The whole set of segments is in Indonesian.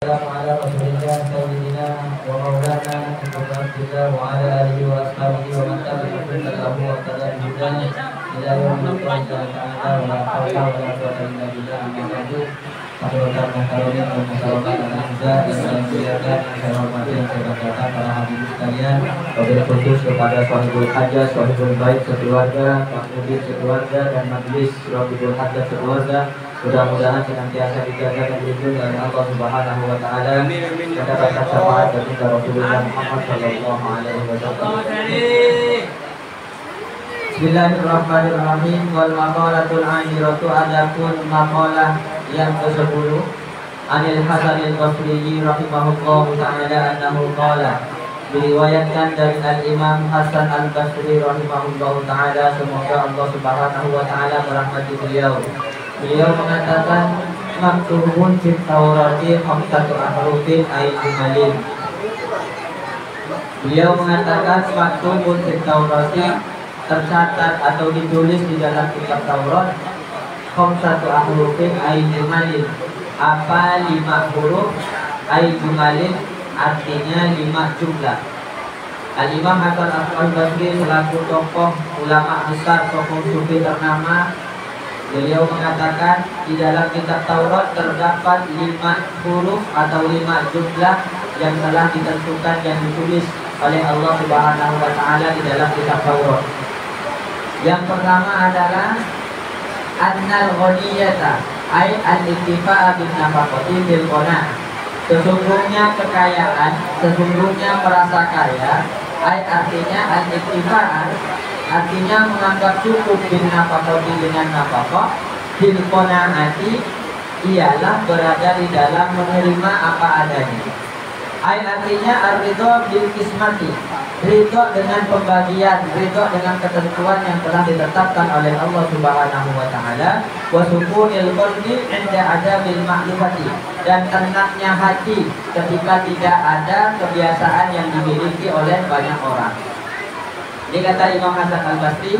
على رسول الله سيدنا ومولانا محمد وعلى اله واصحابه ومن تبعهم سنته واهتدى بهداه الى يوم القيامه تعالى ولا حول ولا قوه الا بالله اما بعد. Sahabat Mukarramin dan masyarakat Al-Ahzab yang dimuliakan, saya hormati dan saya banggakan para hadirin sekalian, wabil khusus kepada Sohibul Hajah, Sohibul Bait sekeluarga, Pak Mudin sekeluarga, dan Majelis Sohibul Hajah sekeluarga. Mudah-mudahan senantiasa dijaga dan dilindungi oleh Allah Subhanahu wa taala, mendapatkan syafaat baginda Rasulullah Muhammad sallallahu alaihi wasallam. Bismillahirrahmanirrahim. Wal maqalatul akhiratu adapun maqalah yang ke-10 Anil Hasanil Basri rahimahullahu ta'ala annahu qala, diriwayatkan dari Al-Imam Hasan Al-Basri rahimahullahu ta'ala, semoga Allah Subhanahu wa ta'ala merahmati beliau. Beliau mengatakan maktubun fit Taurati khamsatu ahrufin ay jumalin. Beliau mengatakan maktubun fit Taurati, tercatat atau ditulis di dalam kitab Taurat, khamsatu ahrufin ay jumalin, apa 5 huruf, ay jumalin artinya 5 jumlah. Al-Imam Hasan Al-Basri selaku tokoh ulama besar, tokoh sufi ternama, beliau mengatakan di dalam kitab Taurat terdapat 5 huruf atau 5 jumlah yang telah ditentukan dan ditulis oleh Allah Subhanahu wa taala di dalam kitab Taurat. Yang pertama adalah annal ghaniyata ay al-ittifa'a bin nafaqati bil qana'. Sesungguhnya kekayaan, sesungguhnya merasa kaya, ay artinya al-ittifa'a, artinya menganggap cukup bin nafaqati dengan nafaqah, bil qana'ati ialah berada di dalam menerima apa adanya. Ay artinya ar-ridha bil qismati, ridho dengan pembagian, ridho dengan ketentuan yang telah ditetapkan oleh Allah Subhanahu wa taala, wa sukunil qalbi 'inda adabil ma'lufati, dan tenangnya hati ketika tidak ada kebiasaan yang dimiliki oleh banyak orang. Ini kata Imam Hasan Al-Basri,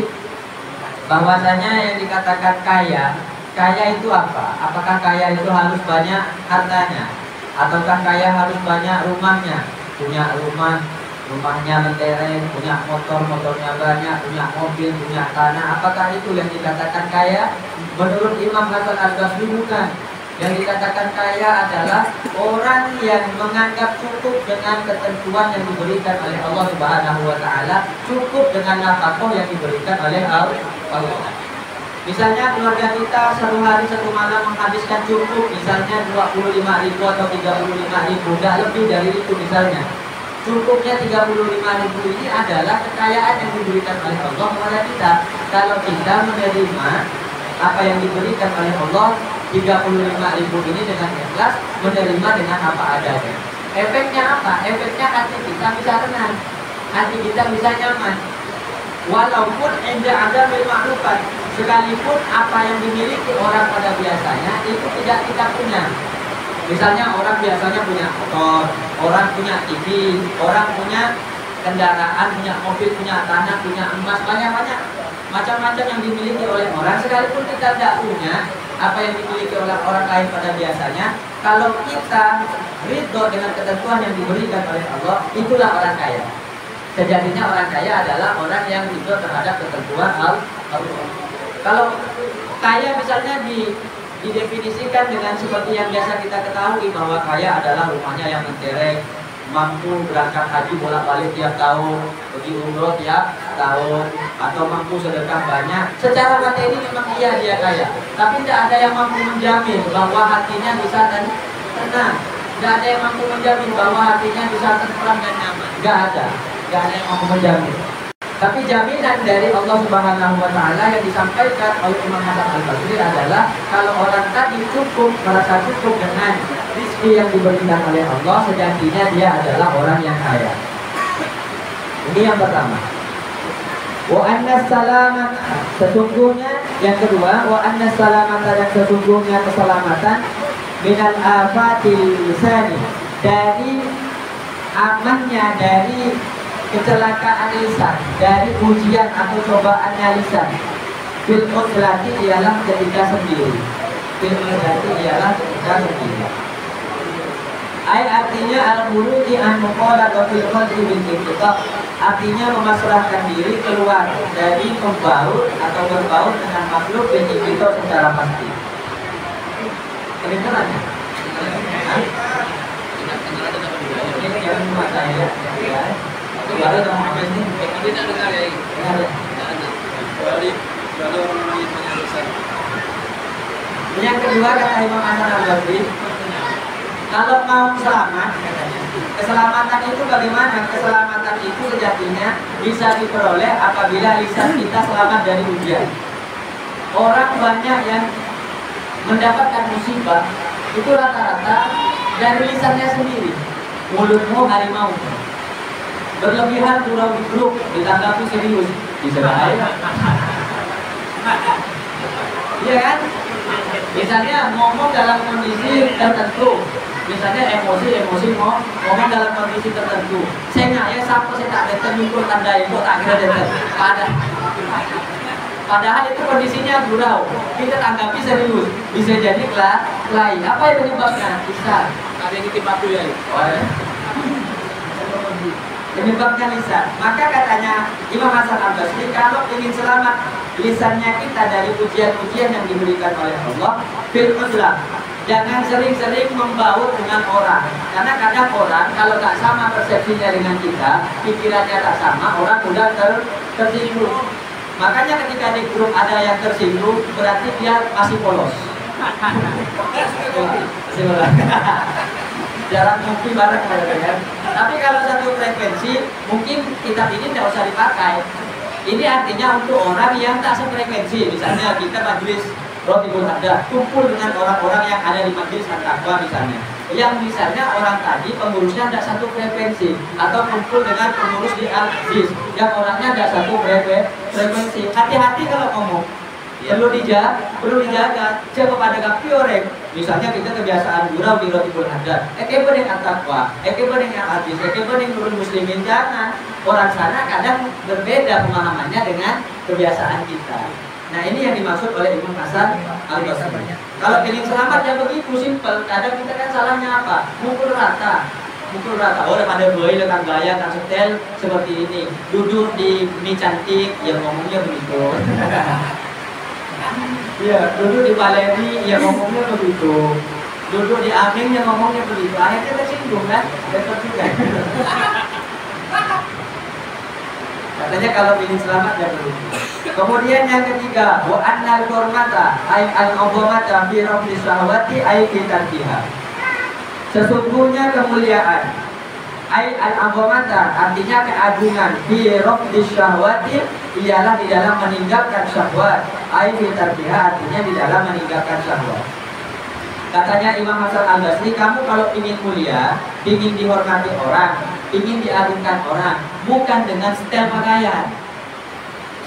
bahwasanya yang dikatakan kaya, kaya itu apa? Apakah kaya itu harus banyak hartanya? Ataukah kaya harus banyak rumahnya? Punya rumah, rumahnya mentereng, punya motor, motornya banyak, punya mobil, punya tanah. Apakah itu yang dikatakan kaya? Menurut Imam Hasan Al-Basri bukan. Yang dikatakan kaya adalah orang yang menganggap cukup dengan ketentuan yang diberikan oleh Allah Subhanahu wa taala, cukup dengan nafkah yang diberikan oleh Allah. Misalnya keluarga kita satu hari satu malam menghabiskan cukup misalnya 25.000 atau 35.000, tidak lebih dari itu misalnya. Cukupnya 35.000 ini adalah kekayaan yang diberikan oleh Allah kepada kita. Kalau kita menerima apa yang diberikan oleh Allah 35.000 ini dengan ikhlas, menerima dengan apa adanya. Efeknya apa? Efeknya hati kita bisa tenang, hati kita bisa nyaman. Walaupun ada ma'rufat, sekalipun apa yang dimiliki orang pada biasanya itu tidak kita punya. Misalnya orang biasanya punya motor, orang punya TV, orang punya kendaraan, punya mobil, punya tanah, punya emas, banyak-banyak macam-macam yang dimiliki oleh orang. Sekalipun kita tidak punya apa yang dimiliki oleh orang lain pada biasanya, kalau kita ridho dengan ketentuan yang diberikan oleh Allah, itulah orang kaya. Sejatinya orang kaya adalah orang yang ridho terhadap ketentuan Allah. Kalau kaya misalnya didefinisikan dengan seperti yang biasa kita ketahui, bahwa kaya adalah rumahnya yang mentereng, mampu berangkat haji bolak-balik tiap tahun, pergi umroh tiap tahun, atau mampu sedekah banyak. Secara materi memang iya dia kaya, tapi tidak ada yang mampu menjamin bahwa hatinya bisa tenang. Tidak ada yang mampu menjamin bahwa hatinya bisa tenteram dan nyaman. Tidak ada yang mampu menjamin. Tapi jaminan dari Allah Subhanahu wa taala yang disampaikan oleh Imam Hasan Al-Basri adalah kalau orang tadi cukup, merasa cukup dengan rezeki yang diberikan oleh Allah, sejatinya dia adalah orang yang kaya. Ini yang pertama. Wa anna salamat, sesungguhnya yang kedua, wa anna salamata, yang sesungguhnya keselamatan minal afatil lisani, dari amannya dari kecelakaan lisan, dari ujian atau cobaannya lisan. Bil uslati ialah ketika sendiri. Bil uslati ialah ketika sendiri. artinya al-khuruji an muqalaqati fil qalbi bil intiqaq, artinya memasrahkan diri keluar dari membaur atau berbaur dengan makhluk bil intiqaq secara pasti. Kedengaran ya? Ini yang rumah saya ya. Baru sama apa ini? Tidak dengar ya. Yang kedua kata Imam Hasan Al-Basri, kalau mau selamat katanya, keselamatan itu bagaimana? Keselamatan itu sejatinya bisa diperoleh apabila lisan kita selamat dari ujian. Orang banyak yang mendapatkan musibah itu rata-rata dari lisannya sendiri. Mulutmu harimau, berlebihan gurau digeruk, ditanggapi serius, bisa bahaya. Iya kan? Misalnya ngomong dalam kondisi tertentu, misalnya emosi ngomong dalam kondisi tertentu. Saya nggak ya sampai saya tak datang nyukur tanda itu tak kira datang. Padahal itu kondisinya gurau, kita tanggapi serius, bisa jadi lain. Apa yang menyebabkan? Bisa. Ada yang titip aku ya. Menyebabkan lisan. Maka katanya Imam Hasan Al-Basri, kalau ingin selamat lisannya kita dari ujian-ujian yang diberikan oleh Allah, fil uzlah, jangan sering-sering membaur dengan orang. Karena kadang orang kalau tak sama persepsinya dengan kita, pikirannya tak sama, orang mudah tersinggung. Makanya ketika di grup ada yang tersinggung, berarti dia masih polos. Jarang ngopi bareng kan. Tapi kalau satu frekuensi, mungkin kitab ini tidak usah dipakai. Ini artinya untuk orang yang tak sefrekuensi. Misalnya kita majelis Rotibul Haddah, kumpul dengan orang-orang yang ada di majelis At-Taqwa misalnya. Yang misalnya orang tadi pengurusnya tidak satu frekuensi, atau kumpul dengan pengurus di Al-Aziz yang orangnya tidak satu frekuensi. Hati-hati kalau ngomong. Perlu dijaga. Coba pada gapi orang. Misalnya kita kebiasaan gurau di Rotibul Haddah, bening At-Taqwa, bening Al-Aziz, bening Nurul Muslimin. Jangan. Orang sana kadang berbeda pemahamannya dengan kebiasaan kita. Nah ini yang dimaksud oleh Imam Hasan Al-Basri. Kalau ingin selamat ya begitu simpel. Kadang kita kan salahnya apa? Mukul rata. Oh pada boy lekan gaya kan setel seperti ini. Duduk di mie cantik, yang ngomongnya begitu. Ya, duduk di Valeri, ya ngomongnya begitu. Duduk di Amin, yang ngomongnya begitu. Akhirnya tersinggung kan? Betul juga. Katanya kalau ingin selamat ya begitu. Kemudian yang ketiga, wa annal hurmata ay al-'azamata fi rabbi syahwati ay fi tarkiha. Sesungguhnya kemuliaan ay al-'azamata artinya keagungan, fi rabbi syahwati ialah di dalam meninggalkan syahwat, ay fi tarkiha artinya di dalam meninggalkan syahwat. Katanya Imam Hasan Al-Basri, kamu kalau ingin mulia, ingin dihormati orang, ingin diagungkan orang, bukan dengan setel pakaian.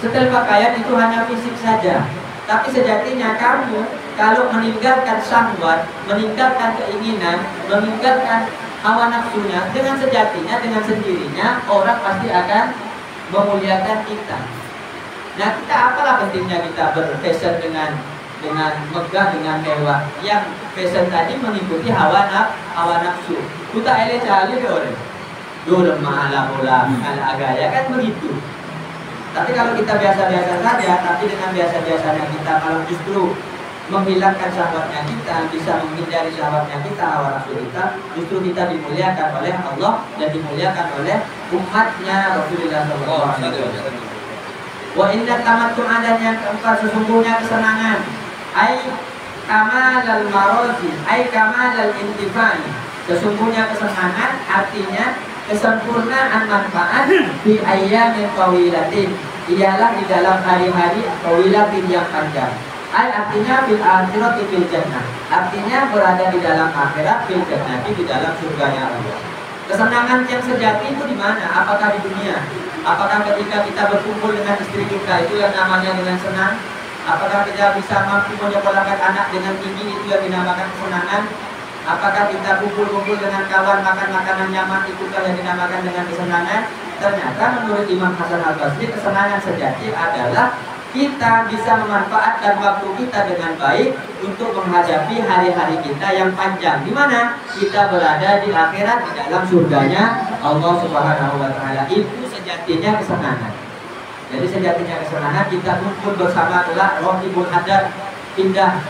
Setel pakaian itu hanya fisik saja. Tapi sejatinya kamu kalau meninggalkan syahwat, meninggalkan keinginan, meninggalkan hawa nafsunya, dengan sejatinya, dengan sendirinya orang pasti akan memuliakan kita. Nah kita apalah pentingnya kita berfashion dengan megah, dengan mewah. Yang fashion tadi mengikuti hawa nafsu. Kita ele cari orang. Dua mahala bola, ala agaya kan begitu. Tapi kalau kita biasa-biasa saja, tapi dengan biasa-biasanya kita kalau justru menghilangkan syahwatnya kita, bisa menghindari syahwatnya kita, hawa nafsu kita, justru kita dimuliakan oleh Allah dan dimuliakan oleh umatnya Rasulullah SAW. Wa inna tamattu'a dan yang keempat, sesungguhnya kesenangan, ai kamalal marozi, ai kamalal intifai. Sesungguhnya kesenangan artinya kesempurnaan manfaat di ayyamin tawilatin, ialah di dalam hari-hari tawilatin yang panjang. Ay artinya bil akhirati fil jannah, artinya berada di dalam akhirat, fil jannah di dalam surganya Allah. Kesenangan yang sejati itu di mana? Apakah di dunia? Apakah ketika kita berkumpul dengan istri kita itu yang namanya dengan senang? Apakah kita bisa mampu menyekolahkan anak dengan tinggi itu yang dinamakan kesenangan? Apakah kita kumpul-kumpul dengan kawan makan makanan nyaman itu yang dinamakan dengan kesenangan? Ternyata menurut Imam Hasan Al-Basri kesenangan sejati adalah kita bisa memanfaatkan waktu kita dengan baik untuk menghadapi hari-hari kita yang panjang. Di mana kita berada di akhirat, di dalam surganya Allah Subhanahu wa taala. Itu sejatinya kesenangan. Jadi sejatinya kesenangan kita kumpul bersama kelak rohibul hadat, pindah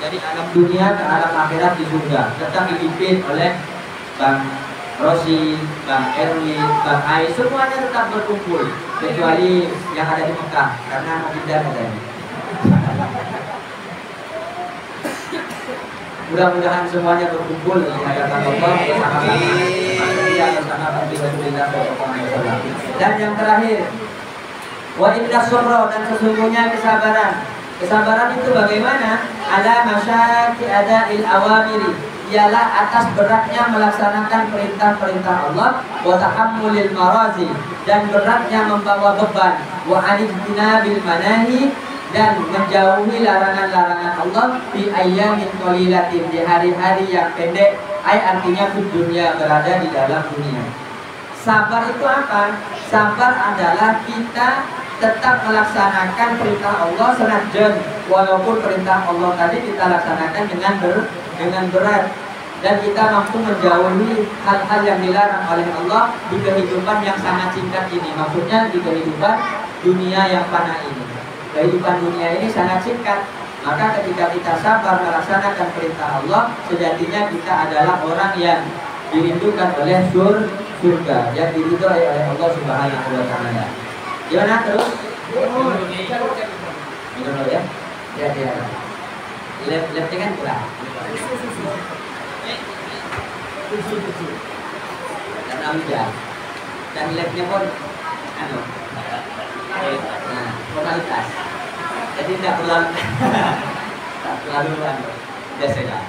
dari alam dunia ke alam akhirat di surga. Tetap dipimpin oleh Bang Rosi, Bang Erwin, Bang Ai, semuanya tetap berkumpul kecuali yang ada di Mekah karena mau pindah katanya. Mudah-mudahan semuanya berkumpul di hadapan Allah bersama Rasulullah SAW. Dan yang terakhir, wa inna sabra, dan sesungguhnya kesabaran. Kesabaran itu bagaimana? Ala masyaki ada'il awamiri, ialah atas beratnya melaksanakan perintah-perintah Allah, wa tahammulil marazi, dan beratnya membawa beban, wa anijtinabil manahi, dan menjauhi larangan-larangan Allah di ayyamin qalilatin, di hari-hari yang pendek. Artinya di dunia, berada di dalam dunia. Sabar itu apa? Sabar adalah kita tetap melaksanakan perintah Allah senajan walaupun perintah Allah tadi kita laksanakan dengan berat, dan kita mampu menjauhi hal-hal yang dilarang oleh Allah di kehidupan yang sangat singkat ini. Maksudnya di kehidupan dunia yang fana ini. Kehidupan dunia ini sangat singkat. Maka ketika kita sabar melaksanakan perintah Allah, sejatinya kita adalah orang yang dirindukan oleh surga, yang diridhoi oleh Allah Subhanahu wa taala. Gimana terus? Minum ya? Ya. Lapnya kan kurang. Karena hujan. Dan labnya pun formalitas. Jadi tidak terlalu biasa.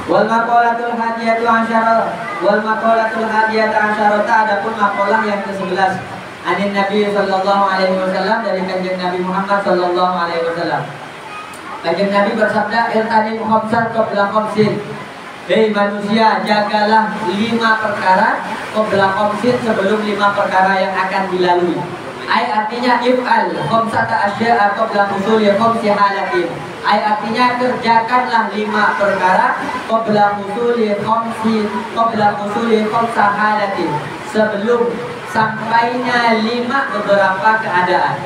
Wal maqalatul hadiyatu asyara, wal maqalatul hadiyatu asyara, adapun maqalah yang ke-11 anin Nabi sallallahu alaihi wasallam, dari kanjeng Nabi Muhammad sallallahu alaihi wasallam. Kanjeng Nabi bersabda, iltanim khamsan qabla khamsin. Hei manusia, jagalah 5 perkara qabla khamsin, sebelum 5 perkara yang akan dilalui. Artinya if'al khamsata asya'a qabla husuli khamsi halatin. Artinya kerjakanlah 5 perkara qabla husuli khamsa halatin, sebelum sampainya 5 beberapa keadaan.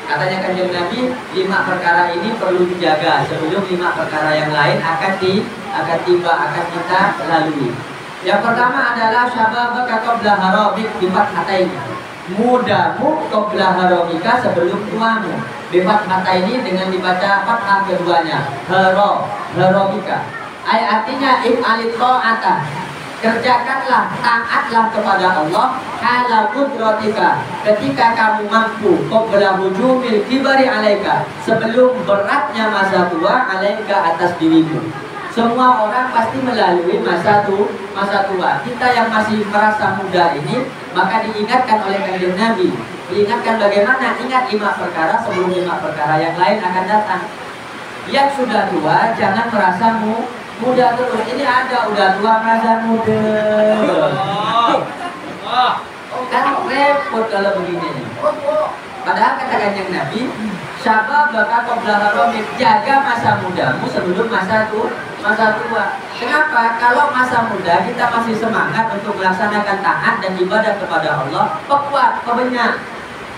Katanya kanjeng Nabi, 5 perkara ini perlu dijaga sebelum 5 perkara yang lain akan tiba, akan kita lalui. Yang pertama adalah syababaka qabla haramik bi fathatain. Mudamu qabla haramika, sebelum tuamu. Bi fathatain dengan dibaca fathah keduanya. Haramika. Artinya if'alit ta'ata, kerjakanlah, taatlah kepada Allah ala qudratika, ketika kamu mampu, qabla hujumil kibari alaika, sebelum beratnya masa tua alaika, atas dirimu. Semua orang pasti melalui masa tua. Kita yang masih merasa muda ini, maka diingatkan oleh kanjeng Nabi, diingatkan bagaimana ingat 5 perkara sebelum 5 perkara yang lain akan datang. Yang sudah tua jangan merasa muda terus. Ini ada udah tua merasa muda. Kan repot kalau begini. Padahal kata kanjeng Nabi, syababaka qabla haramik, jaga masa mudamu sebelum masa tua. Kenapa? Kalau masa muda kita masih semangat untuk melaksanakan taat dan ibadah kepada Allah, perkuat, perbanyak.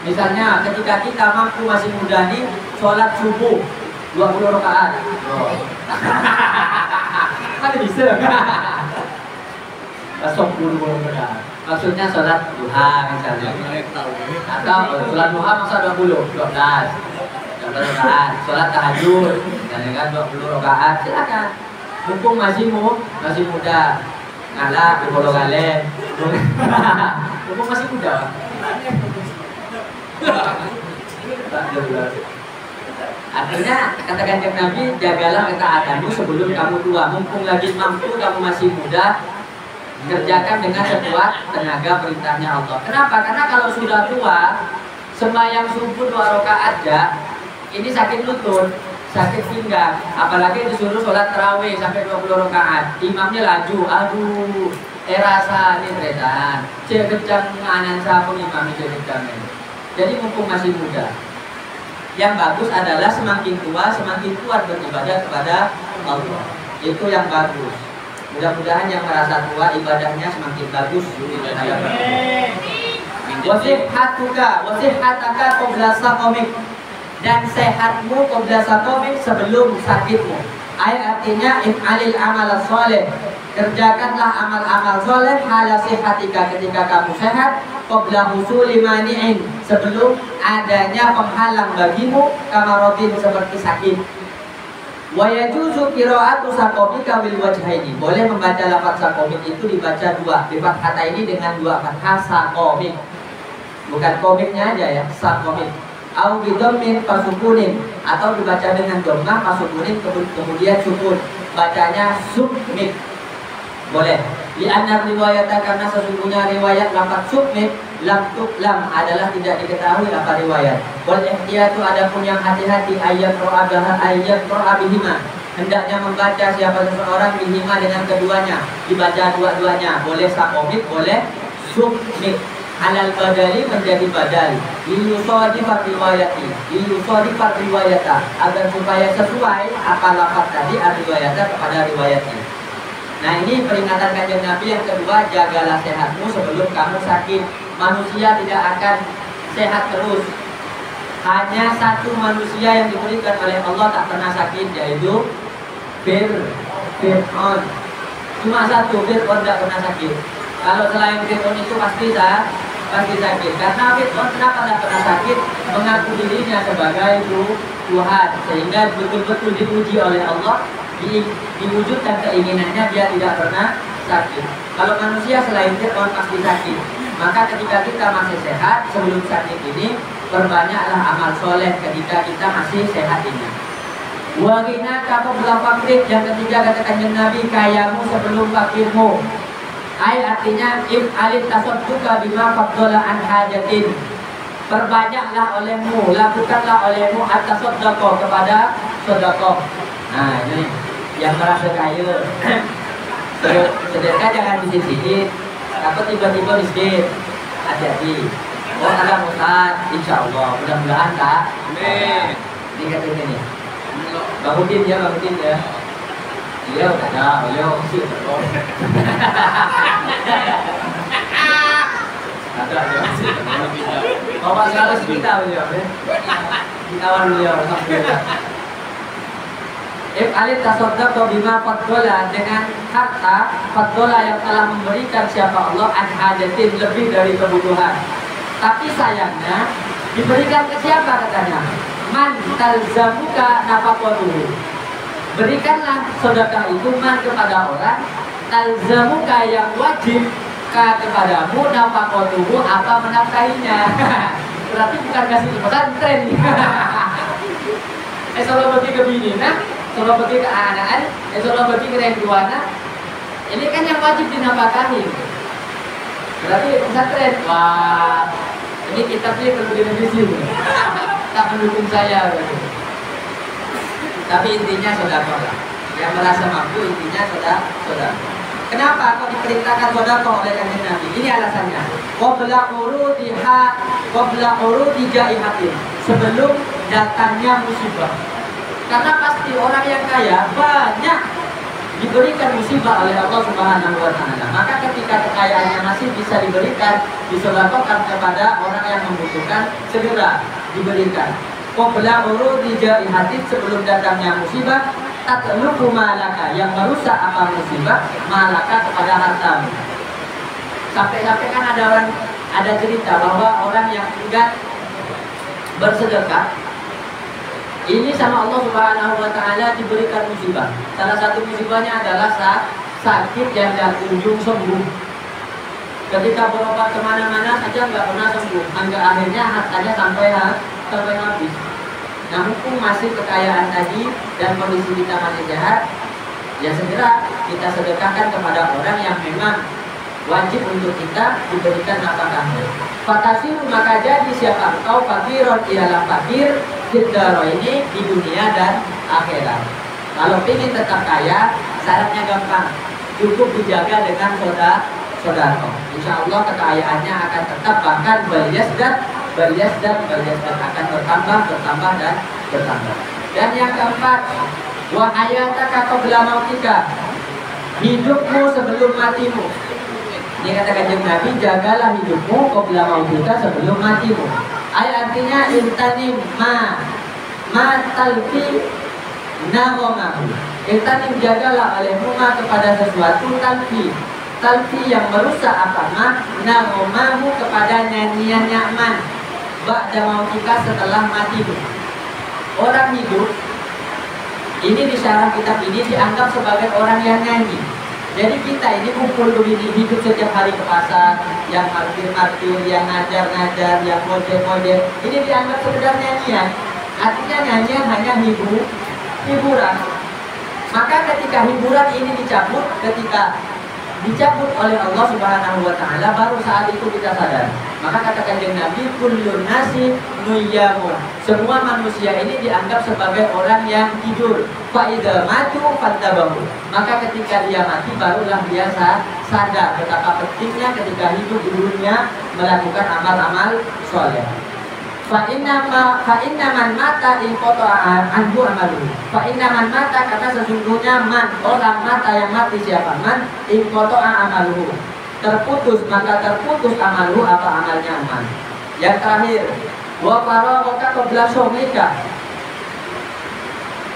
Misalnya ketika kita mampu masih muda nih, sholat subuh 20 rakaat. Ada bisa besok 20 rakaat. Maksudnya sholat duha misalnya. Atau sholat duha masa 12 rakaat. Sholat tahajud dengan 20 rakaat. Silakan. Mumpung masih muda. Ngalah di Pulau Galen. Mumpung masih muda. Artinya kata kanjeng Nabi, jagalah ketaatanmu sebelum kamu tua. Mumpung lagi mampu, kamu masih muda, kerjakan dengan sekuat tenaga perintahnya Allah. Kenapa? Karena kalau sudah tua, sembahyang subuh 2 rakaat aja, ini sakit lutut, sakit pinggang. Apalagi disuruh sholat tarawih sampai 20 rakaat, imamnya laju, rasa ini tretan, cekecang anan sapun imamnya cekecang ini. Jadi mumpung masih muda. Yang bagus adalah semakin tua semakin kuat beribadah kepada Allah. Itu yang bagus. Mudah-mudahan yang merasa tua ibadahnya semakin bagus. Wasihhataka qabla saqamik, dan sehatmu qabla saqamik, sebelum sakitmu. Artinya if'alil amal soleh, kerjakanlah amal-amal soleh hala sihatika, ketika kamu sehat, qabla husuli mani'in, sebelum adanya penghalang bagimu, kamarotin, seperti sakit. Wa yajuzu qira'atu saqamika bil wajhaini, boleh membaca lafaz saqamik itu dibaca dua, di fathah ini dengan dua fathah, saqamik, bukan komiknya aja ya, saqamik. Au bidhammin fasukunin, atau dibaca dengan dhammah fasukunin kemudian sukun, bacanya submik, boleh. Li'anna riwayata, karena sesungguhnya riwayat lafaz submik lam tuklam adalah tidak diketahui apa riwayat. Wal ihtiyatu, adapun yang hati-hati, ayat ro'a bihima, hendaknya membaca siapa seseorang bihima dengan keduanya, dibaca dua-duanya, boleh saqamik boleh submik. Alal badali, menjadi badal, liyusodifat riwayata, agar supaya sesuai apa lafaz tadi riwayata kepada riwayatnya. Nah, ini peringatan Kanjeng Nabi yang kedua, jagalah sehatmu sebelum kamu sakit. Manusia tidak akan sehat terus. Hanya satu manusia yang diberikan oleh Allah tak pernah sakit, yaitu Fir'aun. Cuma satu, Fir'aun tidak pernah sakit. Kalau selain Fir'aun itu pasti sakit. Karena Fir'aun kenapa tidak pernah sakit? Mengaku dirinya sebagai Tuhan, sehingga betul-betul dipuji oleh Allah, diwujudkan keinginannya, dia tidak pernah sakit. Kalau manusia selain Fir'aun pasti sakit. Maka ketika kita masih sehat, sebelum sakit ini, perbanyaklah amal soleh ketika kita masih sehat ini. Wagina qabla fakrik, yang ketiga kata Kanjeng Nabi, kayamu sebelum fakirmu. Artinya if alif tasadduqa bima fadhala an hajatin, perbanyaklah olehmu, lakukanlah olehmu atas sedekah kepada sedekah. Nah, ini yang merasa kaya, sedekah jangan disisihkan, atau tiba-tiba miskin, hati-hati. Oh, ada Ustaz, insya Allah, mudah-mudahan tak. Amin. Ini katanya nih, bangunin ya. Beliau ada, beliau sih betul. Ada. Bawa 100 juta beliau, ditawar beliau, alhamdulillah. If alif tasaddaqa bima fadhala, dengan harta fadhala yang telah memberikan siapa Allah an hajatin, lebih dari kebutuhan. Tapi sayangnya diberikan ke siapa katanya? Man talzamuka nafaqatuhu. Berikanlah sedekah itu man kepada orang, talzamuka yang wajib kepadamu, nafaqatuhu apa menafkahinya. Berarti bukan kasih ke pesantren. Kalau bagi ke bini, nah, kalau bagi ke anak, kalau bagi ke rentuana, ini kan yang wajib dinafkahi. Berarti pesantren, wah, ini kitabnya perlu direvisi, tak mendukung saya. Tapi intinya sedekah, yang merasa mampu intinya sedekah. Kenapa kok diperintahkan sedekah oleh Kanjeng Nabi? Ini alasannya. Qabla urudi jaihatin, sebelum datangnya musibah. Karena pasti orang yang kaya banyak diberikan musibah oleh Allah Subhanahu wa Ta'ala. Maka ketika kekayaannya masih bisa diberikan, disedekahkan kepada orang yang membutuhkan, segera diberikan. Qabla urudi jaihatin, sebelum datangnya musibah, tatluku malaka, yang merusak apa musibah, malaka kepada hartamu. Sampai-sampai kan ada cerita bahwa orang yang enggan bersedekah ini sama Allah Subhanahu wa Ta'ala diberikan musibah. Salah satu musibahnya adalah sakit yang tidak kunjung sembuh. Ketika berobat kemana-mana saja nggak pernah sembuh, hingga akhirnya hartanya sampai habis. Nah, mumpung masih kekayaan tadi dan kondisi kita masih sehat, ya segera kita sedekahkan kepada orang yang memang wajib untuk kita diberikan nafkahnya. Fatasiru, maka jadi siapa engkau fakiron, ialah fakir fiddaro, ini di dunia dan akhirat. Kalau ingin tetap kaya, syaratnya gampang, cukup dijaga dengan sedekah. Insya Allah kekayaannya akan tetap, bahkan dan Berliasdan akan bertambah dan bertambah. Dan yang keempat, wa hayataka qabla mautika, hidupmu sebelum matimu. Ini kata Kanjeng Nabi, jagalah hidupmu qabla mautika, sebelum matimu. Artinya intanim ma talfi nagomahu. Intanim, jagalah olehmu kepada sesuatu talfi yang merusak apa? Nagomahu, kepada nyanyian nyaman ba'da mautika, setelah matimu. Orang hidup ini di syarah kitab ini dianggap sebagai orang yang nyanyi. Jadi kita ini kumpul begini, hidup setiap hari ke pasar, yang parkir-parkir, yang ngajar-ngajar, yang model-model, ini dianggap sekedar nyanyian. Artinya nyanyian hanya hiburan. Maka ketika hiburan ini dicabut, oleh Allah Subhanahu wa Ta'ala, baru saat itu kita sadar. Maka kata Kanjeng Nabi, kullun nasi nuyyamun, semua manusia ini dianggap sebagai orang yang tidur. Fa idza matu fantabahu, maka ketika dia mati barulah dia sadar betapa pentingnya ketika hidup di dunia melakukan amal-amal soleh. Fa inna man mata in qata'a anhu amaluhu. Fa inna man mata, karena sesungguhnya orang mata yang mati, siapa? Man in qata'a amaluhu, terputus, maka terputus amaluhu, apa amalnya man. Yang terakhir, wa faragha qabla syughlika,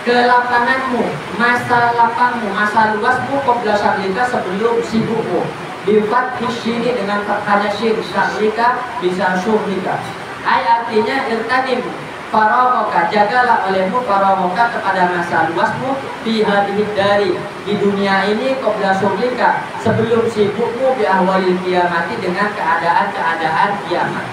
kelapanganmu, masa lapangmu, masa luasmu, qabla syughlika, sebelum sibukmu. Bi fathi syini, dengan fathahnya syin, syughlika bisa syughlika. Artinya irtanim faraghaka, jagalah olehmu faraghaka, kepada masa luasmu, fi hadhihi dari, di dunia ini, qabla syughlika, sebelum sibukmu, bi ahwalil qiyamati, dengan keadaan kiamat.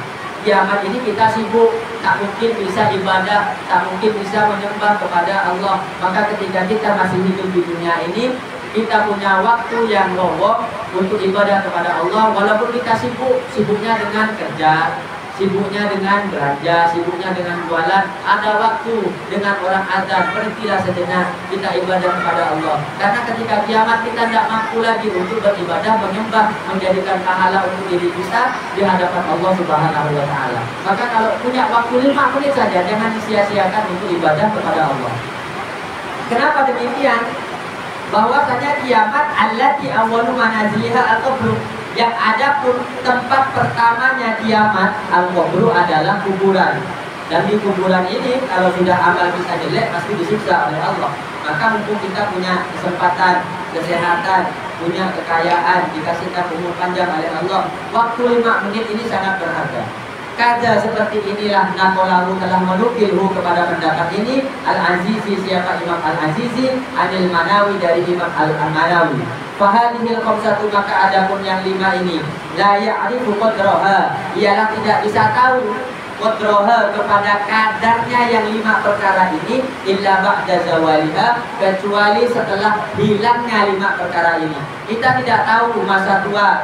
Kiamat ini kita sibuk, tak mungkin bisa ibadah, tak mungkin bisa menyembah kepada Allah. Maka ketika kita masih hidup di dunia ini, kita punya waktu yang lowong untuk ibadah kepada Allah. Walaupun kita sibuknya dengan kerja, sibuknya dengan belanja, sibuknya dengan jualan, ada waktu dengan orang azan, berhentilah sejenak, kita ibadah kepada Allah. Karena ketika kiamat kita tidak mampu lagi untuk beribadah, menyembah, menjadikan pahala untuk diri kita di hadapan Allah Subhanahu wa Ta'ala. Maka kalau punya waktu 5 menit saja, jangan disia-siakan untuk ibadah kepada Allah. Kenapa demikian? Bahwasanya kiamat allati awwalu manaziliha al-qabr, yang ada pun tempat pertamanya kiamat al-qabru adalah kuburan. Dan di kuburan ini kalau sudah amal kita jelek pasti disiksa oleh Allah. Maka mumpung kita punya kesempatan, kesehatan, punya kekayaan, dikasihkan umur panjang oleh Allah, waktu 5 menit ini sangat berharga. Kada seperti inilah nakolahu, telah menukilhu kepada pendapat ini Al-Azizi, siapa Imam Al-Azizi, Anil Manawi, dari Imam Al-Manawi. Fahadihil khamsatu, maka adapun yang 5 ini, la ya'rifu qadraha, ialah tidak bisa tahu qadraha, kepada kadarnya yang 5 perkara ini, illa ba'da zawaliha, kecuali setelah hilangnya 5 perkara ini. Kita tidak tahu masa tua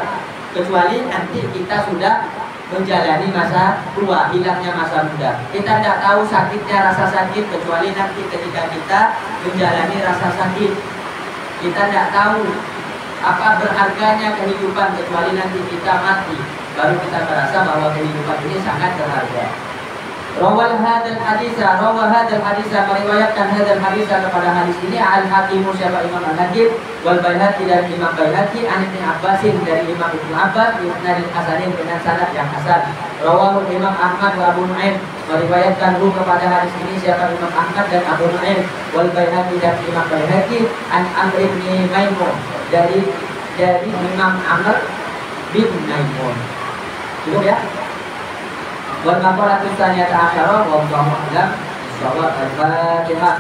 kecuali nanti kita sudah menjalani masa tua, hilangnya masa muda. Kita tidak tahu sakitnya rasa sakit kecuali nanti ketika kita menjalani rasa sakit. Kita tidak tahu apa berharganya kehidupan kecuali nanti kita mati, baru kita merasa bahwa kehidupan ini sangat berharga. Rawal hadal hadisa, meriwayatkan hadal hadisa, kepada hadis ini Al-Hakimu, siapa Imam Al-Hakim, wal Baihaqi, dari Imam Baihaqi, an Ibnu Abbasin, dari Imam Ibnu Abbas, bi isnadin hasanin, dengan sanad yang hasan. Rawahu Imam Ahmad wa Abu Nu'aim, meriwayatkan kepada hadis ini siapa Imam Ahmad dan Abu Nu'aim, wal Baihaqi, dan Imam Baihaqi, an Amr bin Maimun, dari Imam Amr bin Maimun. Cukup ya? Wal maqalatu tsaniyata asyara, wallahu a'lam. Shawab al-Fatihah.